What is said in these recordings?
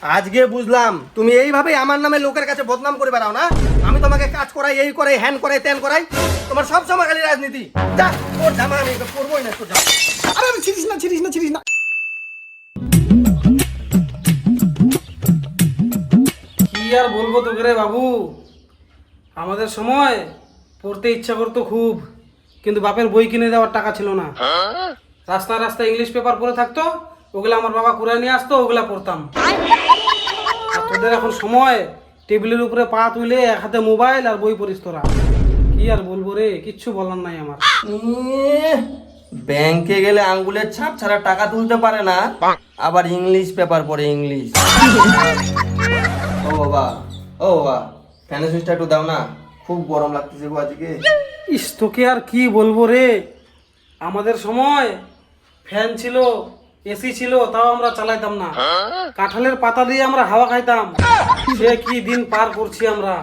আজকে বুঝলাম তুমি এইভাবে আমার নামে লোকের কাছে বদনাম করে বেড়াও না। আমি তোমাকে কাজ করাই, এই করাই, হ্যান করাই, ত্যান করাই, তোমার সব সময় খালি রাজনীতি। যা, ওর জামা আমি পরবোই না, তোর জামা। আরে ছিড়িস না ছিড়িস না ছিড়িস না। কি আর বলবো তোকে রে বাবু, আমাদের সময় পড়তে ইচ্ছা করতো খুব, কিন্তু বাপের বই কিনে দেওয়ার টাকা ছিল না। রাস্তায় রাস্তায় ইংলিশ পেপার পড়ে থাকতো, ওগুলা আমার বাবা কুড়ায় নিয়ে আসতো, ওগুলা পড়তাম। আর তোদের এখন সময় টেবিলের উপরে পা তুলে এক হাতে মোবাইল আর বই পড়িস তোরা। কি আর বলবো রে, কিচ্ছু বলার নাই আমার। ব্যাংকে গেলে আঙ্গুলের ছাপ ছাড়া টাকা তুলতে পারে না, আবার ইংলিশ পেপার পড়ে ইংলিশ। ও বাবা, ও বাবা, ফ্যানের সুইচটা একটু দাও না, খুব গরম লাগতেছে গো আজকে। ইস, তোকে আর কি বলবো রে, আমাদের সময় ফ্যান ছিল, এসি ছিল, তাও আমরা চালাইতাম না। কাঁঠালের পাতা দিয়ে আমরা হাওয়া খাইতাম। সে কি দিন পার করছি আমরা।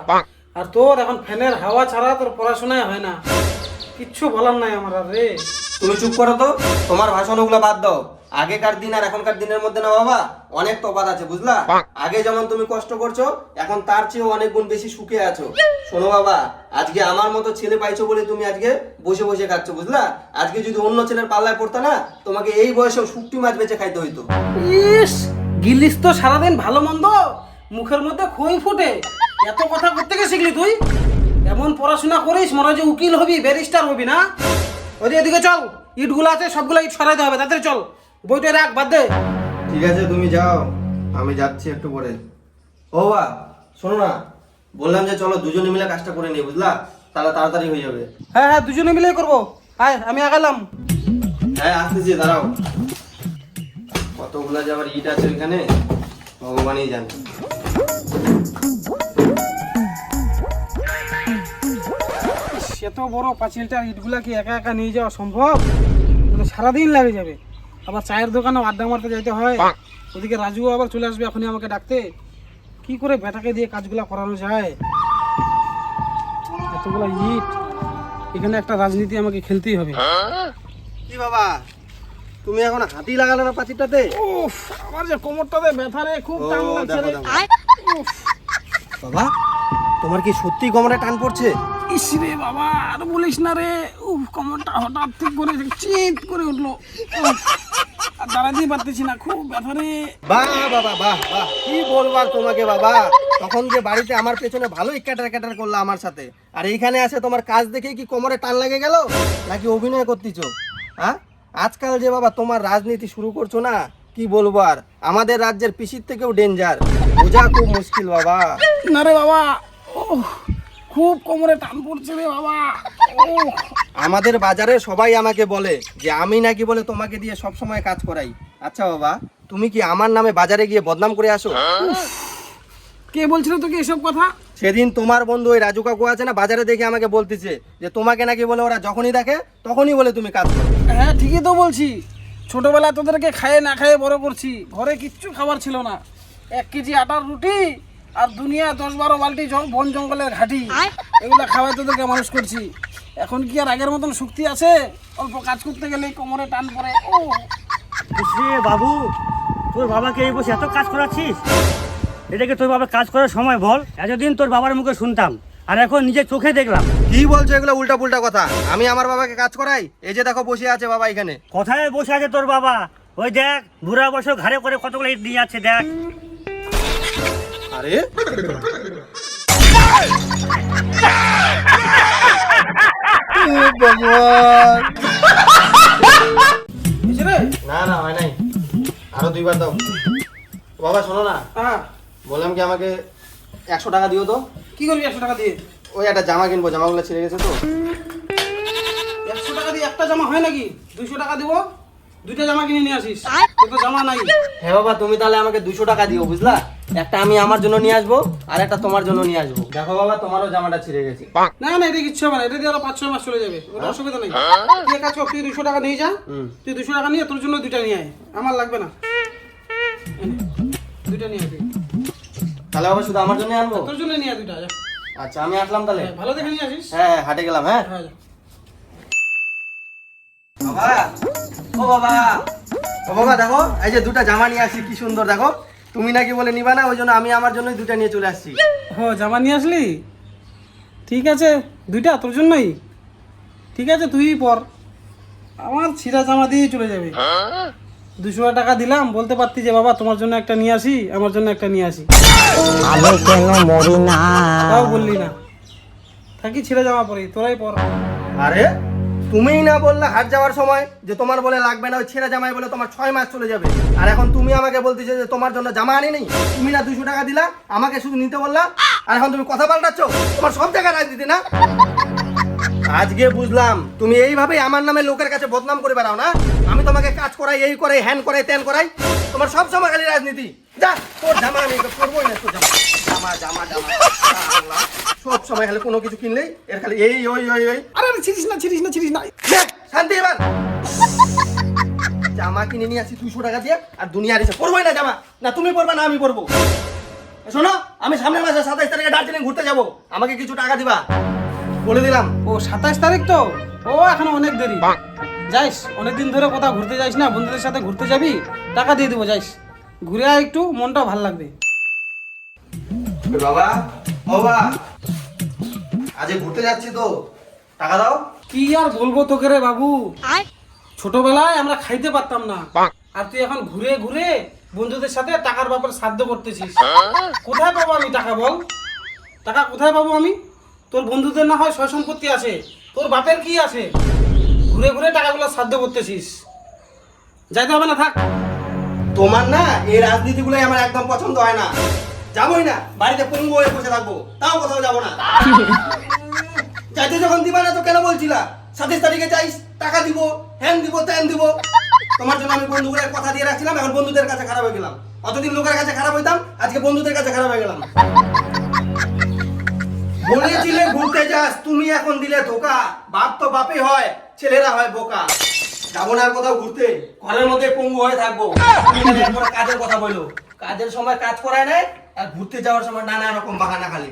আর তোর এখন ফ্যানের হাওয়া ছাড়া তোর পড়াশোনাই হয় না। কিচ্ছু বলার নাই আমার আর রে। তুমি চুপ করো তো, তোমার ভাষণ ওগুলো বাদ দাও। আগেকার দিন আর এখনকার দিনের মধ্যে না বাবা অনেক তফাৎ আছে, বুঝলা? আগে যেমন তুমি কষ্ট করছো, এখন তার চেয়ে অনেক গুণ বেশি সুখে আছো। শোনো বাবা, আজকে আমার মতো ছেলে পাইছো বলে তুমি আজকে বসে বসে খাচ্ছ, বুঝলা? আজকে যদি অন্য ছেলের পাল্লায় পড়তো না, তোমাকে এই বয়সেও শুকটি মাছ বেচে খাইতে হইতো। ইস, গিলিস তো সারাদিন ভালো মন্দ, মুখের মধ্যে খই ফুটে। এত কথা করতে গিয়ে শিখলি তুই? এমন পড়াশোনা করিস মনে হয় যে উকিল হবি, ব্যারিস্টার হবি না? ওই যে এদিকে চল, ইটগুলো আছে সবগুলো ইট সরাইতে হবে, তাড়াতাড়ি চল। বইটা রাখ, বাদ দে। ঠিক আছে, তুমি যাও, আমি যাচ্ছি একটু পরে। ও বাবা শোনো না, বললাম যে চলো দুজনে মিলে কাজটা করে নিই, বুঝলা? তাহলে তাড়াতাড়ি হয়ে যাবে। হ্যাঁ হ্যাঁ, দুজনে মিলে করবো। আয়, আমি আগালাম। হ্যাঁ আসতেছি, দাঁড়াও। কতগুলা যে আবার ইট আছে এখানে, ভগবানই জানে। এত বড় পাঁচিলটার ইটগুলা কি একা একা নিয়ে যাওয়া সম্ভব? মানে সারাদিন লাগে যাবে। আবার চায়ের দোকানে আড্ডা মারতে যাইতে হয়। ওদিকে রাজুও আবার চলে আসবে এখনই আমাকে ডাকতে। কি করে বেটাকে দিয়ে কাজগুলা করানো যায়? এতগুলা ইট, এখানে একটা রাজনীতি আমাকে খেলতেই হবে। কি বাবা, তুমি এখন হাতি লাগালে না পাঁচিরটাতে? উফ, আমার যে কোমরটাতে ব্যথা রে, খুব টান ও, লাগছে দেখো, রে। দেখো। উফ, বাবা, তোমার কি সত্যি কোমরে টান পড়ছে? ইস রে বাবা, আর বলিস না রে। উফ, কোমরটা হঠাৎ ঠিক করে চিৎ করে উঠলো। উফ, আর দাঁড়াতেই পারতেছি না, খুব ব্যথা রে। বাহ বাবা, বাহ বাহ, কি বলবার তোমাকে বাবা। তখন যে বাড়িতে আমার পেছনে ভালোই ক্যাটার ক্যাটার করলো আমার সাথে, আর এইখানে আসে তোমার কাজ দেখে কি কোমরে টান লেগে গেল নাকি অভিনয় করতেছো? হ্যাঁ, আজকাল যে বাবা তোমার রাজনীতি শুরু করছো না, কি বলবো আর, আমাদের রাজ্যের পিসির থেকেও ডেঞ্জার, বোঝা খুব মুশকিল বাবা। না রে বাবা, খুব কোমরে টান পড়ছে রে বাবা। আমাদের বাজারে সবাই আমাকে বলে যে আমি নাকি বলে তোমাকে দিয়ে সব সময় কাজ করাই। আচ্ছা বাবা, তুমি কি আমার নামে বাজারে গিয়ে বদনাম করে আসো? কে বলছিল তোকে এসব কথা? সেদিন তোমার বন্ধু ওই রাজু কাকু আছে না, বাজারে দেখে আমাকে বলতেছে যে তোমাকে নাকি বলে ওরা যখনই দেখে তখনই বলে তুমি কাজ করো। হ্যাঁ ঠিকই তো বলছি, ছোটবেলায় তোদেরকে খাইয়ে না খাইয়ে বড় করছি। ঘরে কিচ্ছু খাবার ছিল না, 1 কেজি আটার রুটি আর দুনিয়া 10-12 বালতি বন জঙ্গলের ঘাটি, এগুলো খাওয়াই তোদেরকে মানুষ করছি। এখন কি আর আগের মতন শক্তি আছে? অল্প কাজ করতে গেলেই কোমরে টান পড়ে। ও বাবু, তোর বাবাকে এই বসে এত কাজ করাচ্ছিস? এটাকে তোর বাবার কাজ করার সময় বল? এতদিন তোর বাবার মুখে শুনতাম, আর এখন নিজের চোখে দেখলাম। কি বলছো এগুলো উল্টা পুল্টা কথা? আমি আমার বাবাকে কাজ করাই? এই যে দেখো বসে আছে বাবা এখানে। কোথায় বসে আছে তোর বাবা? ওই দেখ, বুড়া বছর ঘাড়ে করে কতগুলো ইট নিয়ে যাচ্ছে, দেখ। আরে ভগবান, এসে রে। না না হয় নাই, আরো 2বার দাও। বাবা শোনো না, হ্যাঁ, বললাম কি আমাকে 100 টাকা দিও তো। কি করবি 100 টাকা দিয়ে? ওই একটা জামা কিনবো, জামাগুলো ছিঁড়ে গেছে তো। 100 টাকা দিয়ে একটা জামা হয় নাকি? 200 টাকা দিব, 2টা জামা কিনে নিয়ে আসিস। তোর তো জামা নাই। হ্যাঁ বাবা, তুমি তাহলে আমাকে 200 টাকা দিও, বুঝলা? একটা আমি আমার জন্য নিয়ে আসবো, আর একটা তোমার জন্য নিয়ে আসবো। দেখো বাবা, তোমারও জামাটা ছিঁড়ে গেছে। না না, এটা কিচ্ছু হবে না, এটা দিয়ে আরো 5-6 মাস চলে যাবে, ওটা অসুবিধা নেই। তুই এক কাজ কর, তুই 200 টাকা নিয়ে যা। তুই 200 টাকা নিয়ে তোর জন্য 2টা নিয়ে আয়, আমার লাগবে না। এই নে, 2টা নিয়ে আয় তুই। তাহলে বাবা শুধু আমার জন্য আনবো? তোর জন্য নিয়ে আয় 2টা, যা। আচ্ছা আমি আসলাম তাহলে। হ্যাঁ, ভালো দেখে নিয়ে আসিস। হ্যাঁ হাটে গেলাম। হ্যাঁ হ্যাঁ, যা। বাবা, ও বাবা, ও বাবা দেখো, এই যে 2টা জামা নিয়ে আসি, কি সুন্দর দেখো। তুমি নাকি বলে নিবা না, ওই জন্য আমি আমার জন্যই দুটা নিয়ে চলে আসছি। ও জামা নিয়ে আসলি? ঠিক আছে, দুইটা তোর জন্যই। ঠিক আছে, তুই পর, আমার ছিঁড়া জামা দিয়েই চলে যাবে। 200 টাকা দিলাম, বলতে পারতি যে বাবা তোমার জন্য একটা নিয়ে আসি, আমার জন্য একটা নিয়ে আসি। আমি কেন মরি না? তাও বললি না, থাকি ছিঁড়া জামা পরি, তোরাই পর। আরে তুমিই না বললা হাট যাওয়ার সময় যে তোমার বলে লাগবে না, ওই ছেঁড়া জামাই বলে তোমার 6 মাস চলে যাবে, আর এখন তুমি আমাকে বলতেছো যে তোমার জন্য জামা আনি নেই। তুমি না 200 টাকা দিলা, আমাকে শুধু নিতে বললা, আর এখন তুমি কথা পাল্টাচ্ছ। তোমার সব জায়গায় রাজনীতি না। আজকে বুঝলাম তুমি এইভাবে আমার নামে লোকের কাছে বদনাম করে বেড়াও না। আমি তোমাকে কাজ করাই, এই করাই, হ্যান করাই, ত্যান করাই, তোমার সব সময় খালি রাজনীতি। যা, তোর জামা আমি করবোই না, তোর জামা জামা জামা জামা আল্লাহ, সব সময় খালি কোনো কিছু কিনলেই এর খালি এই ওই ওই ওই। আরে ছিড়িস না, ছিড়িস না, ছিড়িস না। যা, শান্তি এবার। জামা কিনে নিয়ে আসি 200 টাকা দিয়ে, আর দুনিয়ার এসে পরবোই না জামা। না তুমি পরবা না আমি পরবো। শোনো, আমি সামনের মাসে 27 তারিখে দার্জিলিং ঘুরতে যাব, আমাকে কিছু টাকা দিবা, বলে দিলাম। ও 27 তারিখ তো, ও এখনো অনেক দেরি। যাইস, অনেকদিন ধরে কোথাও ঘুরতে যাইস না, বন্ধুদের সাথে ঘুরতে যাবি, টাকা দিয়ে দেবো, যাইস ঘুরে আয়, একটু মনটা ভাল লাগবে। বাবা, বাবা, আজ ঘুরতে যাচ্ছি তো, টাকা দাও। কি আর বলবো তোকে রে বাবু, ছোটবেলায় আমরা খাইতে পারতাম না, আর তুই এখন ঘুরে ঘুরে বন্ধুদের সাথে টাকার ব্যাপারে সাধ্য করতেছিস। কোথায় পাবো আমি টাকা, বল? টাকা কোথায় পাবো আমি? তোর বন্ধুদের না হয় সয় সম্পত্তি আছে, তোর বাপের কি আছে? ঘুরে ঘুরে টাকাগুলো সাধ্য করতেছিস, যাইতে হবে না, থাক। তোমার না এই রাজনীতিগুলোই আমার একদম পছন্দ হয় না। যাবোই না, বাড়িতে পঙ্গু হয়ে বসে থাকবো, তাও কোথাও যাবো না। যাইতে যখন দিবা না তো কেন বলছিলা 27 তারিখে যাইস, টাকা দিব, হ্যান দিব, ত্যান দিব। তোমার জন্য আমি বন্ধুগুলোর কথা দিয়ে রাখছিলাম, এখন বন্ধুদের কাছে খারাপ হয়ে গেলাম। অতদিন লোকের কাছে খারাপ হইতাম, আজকে বন্ধুদের কাছে খারাপ হয়ে গেলাম। বলেছিলে ঘুরতে যাস, তুমি এখন দিলে ধোকা। বাপ তো বাপই হয়, ছেলেরা হয় বোকা। যাবো না আর কোথাও ঘুরতে, ঘরের মধ্যে পঙ্গু হয়ে থাকবো। তুমি খালি একবার কাজের কথা বলো, কাজের সময় কাজ করায় নাই, আর ঘুরতে যাওয়ার সময় নানা রকম বাহানা খালি।